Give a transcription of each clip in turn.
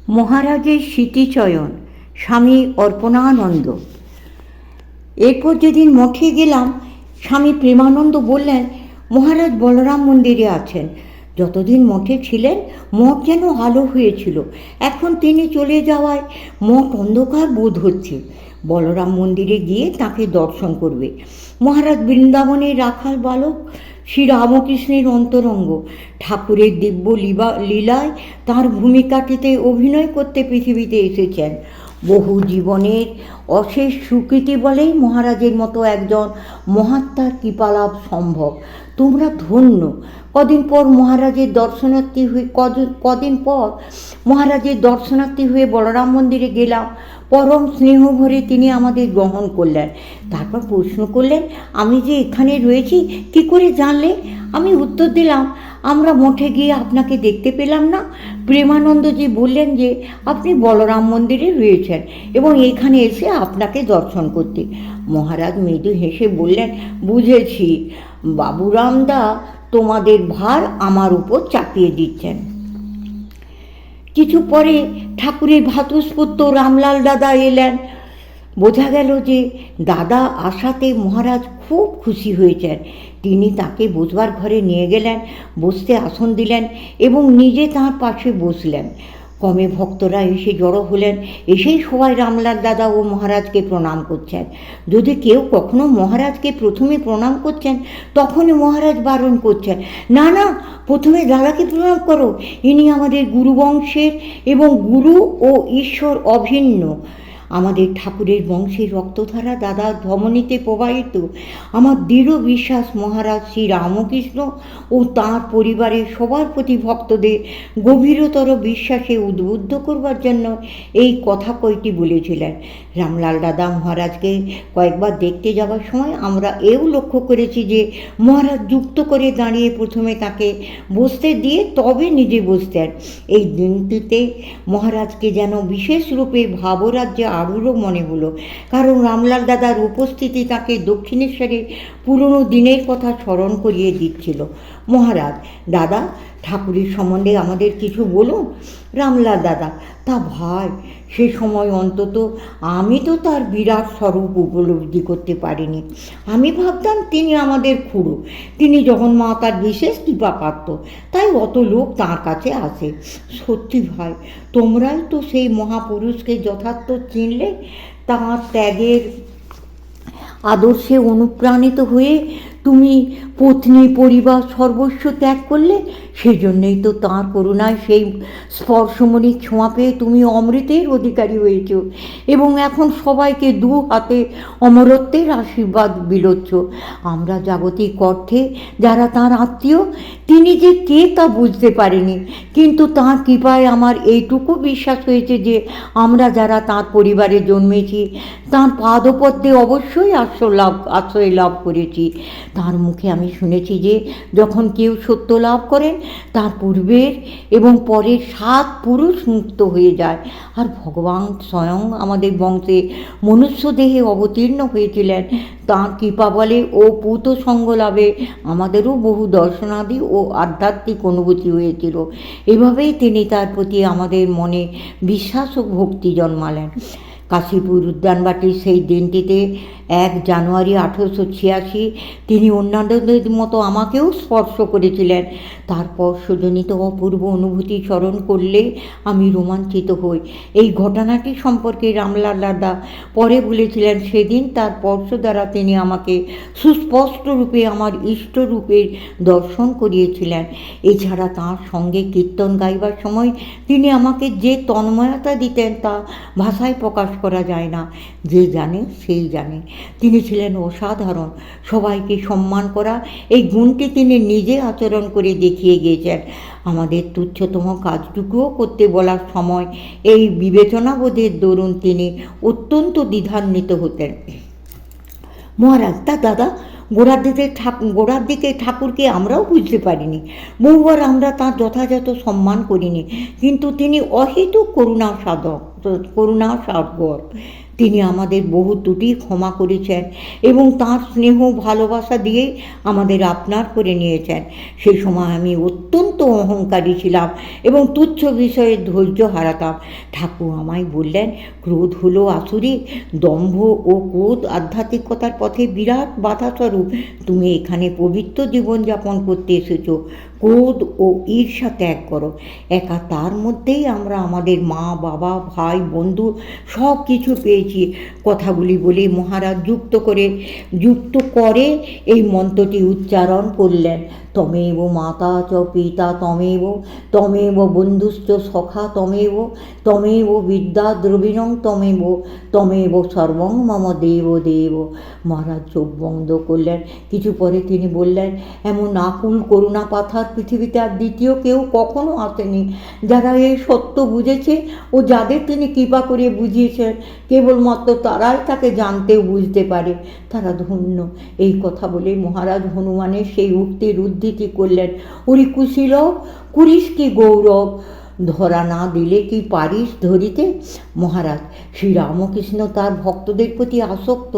মহারাজের স্মৃতিচয়ন স্বামী অর্পণানন্দ। এরপর যেদিন মঠে গেলাম, স্বামী প্রেমানন্দ বললেন মহারাজ বলরাম মন্দিরে আছেন। যতদিন মঠে ছিলেন মঠ যেন আলো হয়েছিল, এখন তিনি চলে যাওয়ায় মঠ অন্ধকার বোধ হচ্ছে। বলরাম মন্দিরে গিয়ে তাকে দর্শন করবে। মহারাজ বৃন্দাবনের রাখাল বালক, শ্রী রামকৃষ্ণের অন্তরঙ্গ। ঠাকুরের দিব্য লীলায় তাঁর ভূমিকাটিতে অভিনয় করতে পৃথিবীতে এসেছেন। বহু জীবনের অশেষ স্বীকৃতি বলেই মহারাজের মতো একজন মহাত্মার কৃপালাভ সম্ভব। তোমরা ধন্য। কদিন পর মহারাজের দর্শনার্থী হয়ে বলরাম মন্দিরে গেলাম। পরম স্নেহ ভরে তিনি আমাদের গ্রহণ করলেন। তারপর প্রশ্ন করলেন, আমি যে এখানে রয়েছি কি করে জানলে? আমি উত্তর দিলাম, আমরা মঠে গিয়ে আপনাকে দেখতে পেলাম না। প্রেমানন্দজি বললেন যে আপনি বলরাম মন্দিরে রয়েছেন এবং এখানে এসে আপনাকে দর্শন করতে। মহারাজ মৃদু হেসে বললেন, বুঝেছি, বাবুরামদা তোমাদের ভার আমার উপর চাপিয়ে দিচ্ছেন। কিছু পরে ঠাকুরের ভ্রাতুষ্পুত্র রামলাল দাদা এলেন। বোঝা গেল যে দাদা আসাতে মহারাজ খুব খুশি হয়েছেন। তিনি তাকে বসবার ঘরে নিয়ে গেলেন, বসতে আসন দিলেন এবং নিজে তাঁর পাশে বসলেন। কমে ভক্তরা এসে জড়ো হলেন। এসেই সবাই রামলাল দাদা ও মহারাজকে প্রণাম করছেন। যদি কেউ কখনো মহারাজকে প্রথমে প্রণাম করছেন, তখনই মহারাজ বারণ করছেন, না না, প্রথমে দাদাকে প্রণাম করো। ইনি আমাদের গুরুবংশের এবং গুরু ও ঈশ্বর অভিন্ন। আমাদের ঠাকুরের বংশের রক্তধারা দাদার ধমনীতে প্রবাহিত। আমার দৃঢ় বিশ্বাস মহারাজ শ্রী রামকৃষ্ণ ও তাঁর পরিবারের সবার প্রতি ভক্তদের গভীরতর বিশ্বাসে উদ্বুদ্ধ করবার জন্য এই কথা কয়টি বলেছিলেন। রামলাল দাদা মহারাজকে কয়েকবার দেখতে যাওয়ার সময় আমরা এও লক্ষ্য করেছি যে মহারাজ যুক্ত করে দাঁড়িয়ে প্রথমে তাকে বসতে দিয়ে তবে নিজে বসতেন। এই দিনটিতে মহারাজকে যেন বিশেষ রূপে ভাবরাজ্যে আরূঢ় মনে হলো, কারণ রামলাল দাদার উপস্থিতি তাকে দক্ষিণেশ্বরের পুরনো দিনের কথা স্মরণ করিয়ে দিচ্ছিল। মহারাজ, দাদা, ঠাকুরের সম্বন্ধে আমাদের কিছু বলুন। রামলাল দাদা, তা ভাই, সে সময় অন্তত আমি তো তার বিরাট স্বরূপ উপলব্ধি করতে পারিনি। আমি ভাবতাম তিনি আমাদের খুড়ো, তিনি জগন্মাতার বিশেষ কৃপাপাত্র, তাই অত লোক তাঁর কাছে আসে। সত্যি ভাই, তোমরাই তো সেই মহাপুরুষকে যথার্থ চিনলে। তাঁর ত্যাগের আদর্শে অনুপ্রাণিত হয়ে তুমি পত্নী পরিবার সর্বস্ব ত্যাগ করলে। সেই জন্যেই তো তাঁর করুণায় সেই স্পর্শমণি ছোঁয়া পেয়ে তুমি অমৃতের অধিকারী হয়েছ এবং এখন সবাইকে দু হাতে অমরত্বের আশীর্বাদ বিলোচ্ছ। আমরা জাগতিক অর্থে যারা তাঁর আত্মীয়, তিনি যে কে তা বুঝতে পারিনি, কিন্তু তাঁর কৃপায় আমার এইটুকু বিশ্বাস হয়েছে যে আমরা যারা তাঁর পরিবারে জন্মেছি তাঁর পাদপদ্মে অবশ্যই আশ্রয় লাভ করেছি। তার মুখে আমি শুনেছি যে যখন কেউ সত্য লাভ করেন, তার পূর্বের এবং পরের 7 পুরুষ মুক্ত হয়ে যায়। আর ভগবান স্বয়ং আমাদের বংশে মনুষ্য দেহে অবতীর্ণ হয়েছিলেন। তাঁর কৃপা বলে ও পূত সঙ্গ লাভে আমাদেরও বহু দর্শনাদি ও আধ্যাত্মিক অনুভূতি হয়েছিল। এভাবেই তিনি তার প্রতি আমাদের মনে বিশ্বাস ও ভক্তি জন্মালেন। কাশীপুর উদ্যানবাটির সেই দিনটিতে 1 জানুয়ারি 1886 তিনি অন্যান্যদের মতো আমাকেও স্পর্শ করেছিলেন। তার স্পর্শজনিত অপূর্ব অনুভূতি স্মরণ করলে আমি রোমাঞ্চিত হই। এই ঘটনাটি সম্পর্কে রামলাল দাদা পরে বলেছিলেন, সেদিন তার স্পর্শ দ্বারা তিনি আমাকে সুস্পষ্ট রূপে আমার ইষ্টরূপের দর্শন করিয়েছিলেন। এছাড়া তাঁর সঙ্গে কীর্তন গাইবার সময় তিনি আমাকে যে তন্ময়তা দিতেন তা ভাষায় প্রকাশ করা যায় না। যে জানে সেই জানে। তিনি ছিলেন অসাধারণ। সবাইকে সম্মান করা, এই গুণটি তিনি নিজে আচরণ করে দেখিয়ে গিয়েছেন। আমাদের তুচ্ছতম কাজটুকুও করতে বলার সময় এই বিবেচনাবোধের দরুন তিনি অত্যন্ত দ্বিধান্বিত হতেন। মহারাজ, তা দাদা, গোড়ার দিকে ঠাকুরকে আমরাও বুঝতে পারিনি। বহুবার আমরা তাঁর যথাযথ সম্মান করিনি, কিন্তু তিনি অহেতুক করুণা সাগর। তিনি আমাদের বহু ত্রুটি ক্ষমা করেছেন এবং তাঁর স্নেহ ভালোবাসা দিয়েই আমাদের আপনার করে নিয়েছেন। সেই সময় আমি অত্যন্ত অহংকারী ছিলাম এবং তুচ্ছ বিষয়ে ধৈর্য হারাতাম। ঠাকুর আমায় বললেন, ক্রোধ হলো আসুরি, দম্ভ ও ক্রোধ আধ্যাত্মিকতার পথে বিরাট বাধাস্বরূপ। তুমি এখানে পবিত্র জীবনযাপন করতে এসেছো, ক্রোধ ও ঈর্ষা ত্যাগ করো। একা তার মধ্যেই আমরা আমাদের মা, বাবা, ভাই, বন্ধু সব কিছু পেয়েছি। কথাগুলি বলে মহারাজ যুক্ত করে এই মন্ত্রটি উচ্চারণ করলেন। তমেব মাতা চ পিতা তমেব, তমেব বন্ধুশ্চ সখা তমেব, তমেব বিদ্যা দ্রবিণং তমেব, তমেব সর্বং মম দেব দেব। মহারাজ চোখ বন্ধ করলেন। কিছু পরে তিনি বললেন, এমন আকুল করুণা পাথার পৃথিবীতে আর দ্বিতীয় কেউ কখনো আসেনি। যারা এই সত্য বুঝেছে ও যাদের তিনি কৃপা করে বুঝিয়েছেন, কেবলমাত্র তারাই তাকে জানতে ও বুঝতে পারে। তারা ধন্য। এই কথা বলে মহারাজ হনুমানের সেই উক্তির উদ্ধৃতি করলেন। ওরি কুশীল, করিস কি গৌরব, ধরা না দিলে কি পারিস ধরিতে। মহারাজ শ্রীরামকৃষ্ণ তার ভক্তদের প্রতি আসক্ত,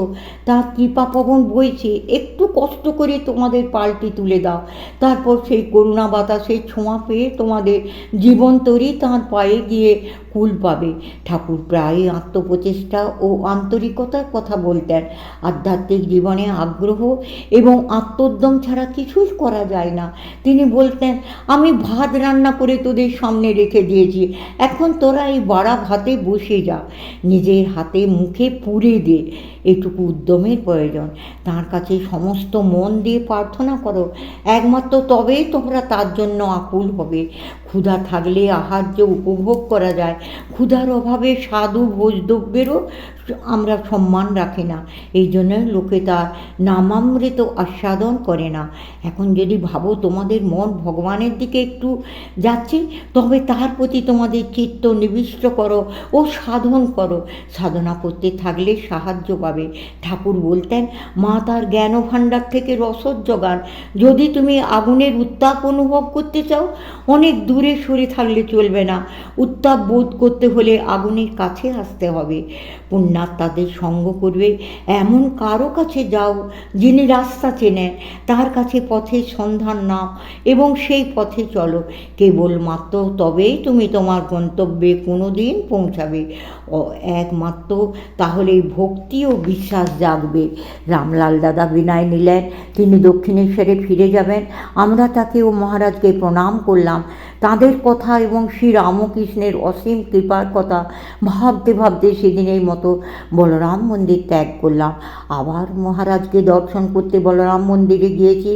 তার কৃপাপবন বইছে, একটু কষ্ট করে তোমাদের পাল্টি তুলে দাও। তারপর সেই করুণা বাতাসের ছোঁয়া পেয়ে তোমাদের জীবন তরি তাঁর পায়ে গিয়ে কুল পাবে। ঠাকুর প্রায় আত্মপ্রচেষ্টা ও আন্তরিকতার কথা বলতেন। আধ্যাত্মিক জীবনে আগ্রহ এবং আত্মোদ্যম ছাড়া কিছুই করা যায় না। তিনি বলতেন, আমি ভাত রান্না করে তোদের সামনে রেখে দিয়েছি, এখন তোরা এই বাড়া ভাতে বসে যা, নিজের হাতে মুখে পুড়ে দে। এটুকু উদ্যমের প্রয়োজন। তার কাছে সমস্ত মন দিয়ে প্রার্থনা করো, একমাত্র তবেই তোমরা তার জন্য আকুল হবে। ক্ষুধা থাকলে আহার্য উপভোগ করা যায়, ক্ষুধার অভাবে সাধু ভোজদ্রব্যেরও আমরা সম্মান রাখি না। এই জন্য লোকে তার নামামৃত আস্বাদন করে না। এখন যদি ভাবো তোমাদের মন ভগবানের দিকে একটু যাচ্ছে, তবে তার প্রতি তোমাদের চিত্ত নিবিষ্ট করো ও সাধন করো। সাধনা করতে থাকলে সাহায্য পাবে। ঠাকুর বলতেন, মা তার জ্ঞান ভাণ্ডার থেকে রসদ জোগান। যদি তুমি আগুনের উত্তাপ অনুভব করতে চাও, অনেক দূরে সরে থাকলে চলবে না। উত্তাপ বোধ করতে হলে আগুনের কাছে আসতে হবে। পুণ্যাত্মাদের সঙ্গ করবে এমন কারো কাছে যাও যিনি রাস্তা চেনেন, তার কাছে পথের সন্ধান নাও এবং সেই পথে চলো। কেবলমাত্র তবেই তুমি তোমার গন্তব্যে কোনো দিন পৌঁছাবে। একমাত্র তাহলে ভক্তি ও বিশ্বাস জাগবে। রামলাল দাদা বিনয় নিলেন, তিনি দক্ষিণেশ্বরে ফিরে যাবেন। আমরা তাকে ও মহারাজকে প্রণাম করলাম। তাঁদের কথা এবং শ্রী রামকৃষ্ণের অসীম কৃপার কথা ভাবতে ভাবতে সেদিনের মতো বলরাম মন্দির ত্যাগ করলাম। আবার মহারাজকে দর্শন করতে বলরাম মন্দিরে গিয়েছি।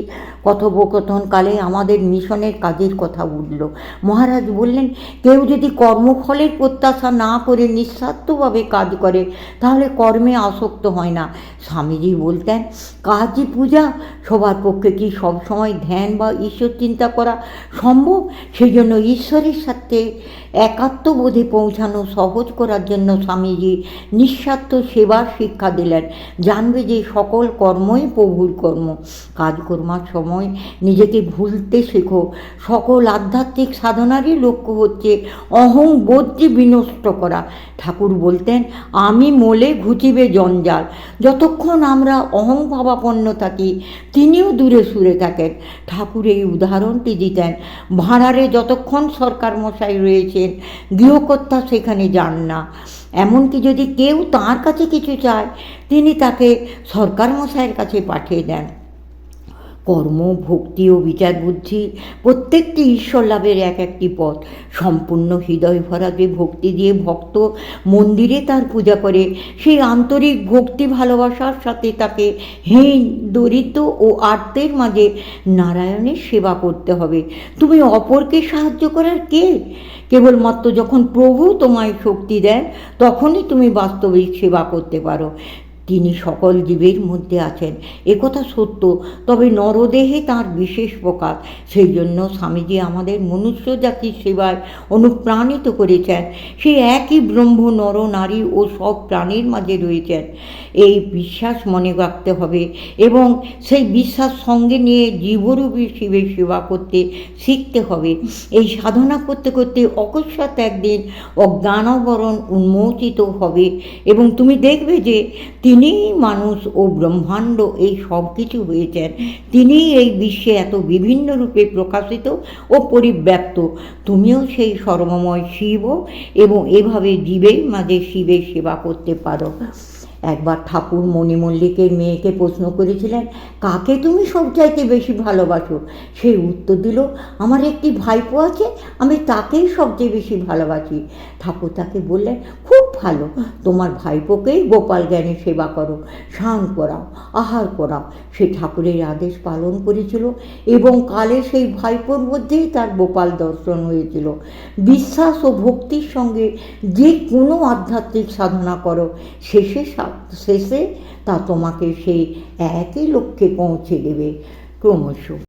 কথোপকথনকালে আমাদের মিশনের কাজের কথা উঠল। মহারাজ বললেন, কেউ যদি কর্মফলের প্রত্যাশা না করে নিঃস্বার্থভাবে কাজ করে, তাহলে কর্মে আসক্ত হয় না। স্বামীজি বলতেন, কাজই পূজা। সবার পক্ষে কি সবসময় ধ্যান বা ঈশ্বর চিন্তা করা সম্ভব? সেই জন্য ঈশ্বরের সাথে একাত্মবোধে পৌঁছানো সহজ করার জন্য স্বামীজি নিঃস্বার্থ সেবার শিক্ষা দিলেন। জানবে যে সকল কর্মই প্রভুর কর্ম। কাজ করবার সময় নিজেকে ভুলতে শেখো। সকল আধ্যাত্মিক সাধনারই লক্ষ্য হচ্ছে অহংবোধকে বিনষ্ট করা। ঠাকুর বলতেন, আমি মোলে ঘুচিবে জঞ্জাল। যতক্ষণ আমরা অহংভাবাপন্ন থাকি, তিনিও দূরে সরে থাকেন। ঠাকুর এই উদাহরণটি দিতেন, ভাঁড়ারে যতক্ষণ সরকার মশাই রয়েছেন, গৃহকর্তা সেখানে যান না। এমনকি যদি কেউ তাঁর কাছে কিছু চায়, তিনি তাকে সরকার মশাইয়ের কাছে পাঠিয়ে দেন। কর্ম, ভক্তি ও বিচার বুদ্ধি প্রত্যেকটি ঈশ্বর লাভের এক একটি পথ। সম্পূর্ণ হৃদয় ভরা যে ভক্তি দিয়ে ভক্ত মন্দিরে তার পূজা করে, সেই আন্তরিক ভক্তি ভালোবাসার সাথে তাকে হীন, দরিদ্র ও আর্তের মাঝে নারায়ণের সেবা করতে হবে। তুমি অপরকে সাহায্য করার কে? কেবলমাত্র যখন প্রভু তোমায় শক্তি দেন, তখনই তুমি বাস্তবিক সেবা করতে পারো। তিনি সকল জীবের মধ্যে আছেন, একথা সত্য। তবে নরদেহে তাঁর বিশেষ প্রকাশ। সেই জন্য স্বামীজি আমাদের মনুষ্য জাতির সেবায় অনুপ্রাণিত করেছেন। সেই একই ব্রহ্ম নর নারী ও সব প্রাণীর মাঝে রয়েছেন, এই বিশ্বাস মনে রাখতে হবে এবং সেই বিশ্বাস সঙ্গে নিয়ে জীবরূপী শিবের সেবা করতে শিখতে হবে। এই সাধনা করতে করতে অকস্মাৎ একদিন অজ্ঞানাবরণ উন্মোচিত হবে এবং তুমি দেখবে যে তিনিই মানুষ ও ব্রহ্মাণ্ড, এই সব কিছু হয়েছেন। তিনিই এই বিশ্বে এত বিভিন্ন রূপে প্রকাশিত ও পরিব্যাপ্ত। তুমিও সেই সর্বময় শিব এবং এভাবে জীবের মাঝে শিবের সেবা করতে পারো। একবার ঠাকুর মণিমল্লিকের মেয়েকে প্রশ্ন করেছিলেন, কাকে তুমি সবচাইতে বেশি ভালোবাসো? সে উত্তর দিল, আমার একটি ভাইপো আছে, আমি তাকেই সবচেয়ে বেশি ভালোবাসি। ঠাকুর তাকে বললেন, খুব ভালো, তোমার ভাইপোকেই গোপাল জ্ঞানে সেবা করো, স্নান করাও, আহার করাও। সে ঠাকুরের আদেশ পালন করেছিল এবং কালে সেই ভাইপোর মধ্যেই তার গোপাল দর্শন হয়েছিল। বিশ্বাস ও ভক্তির সঙ্গে যে কোনো আধ্যাত্মিক সাধনা করো, শেষে তা তোমাকে সেই একই লক্ষ্যে পৌঁছে দেবে ক্রমশ।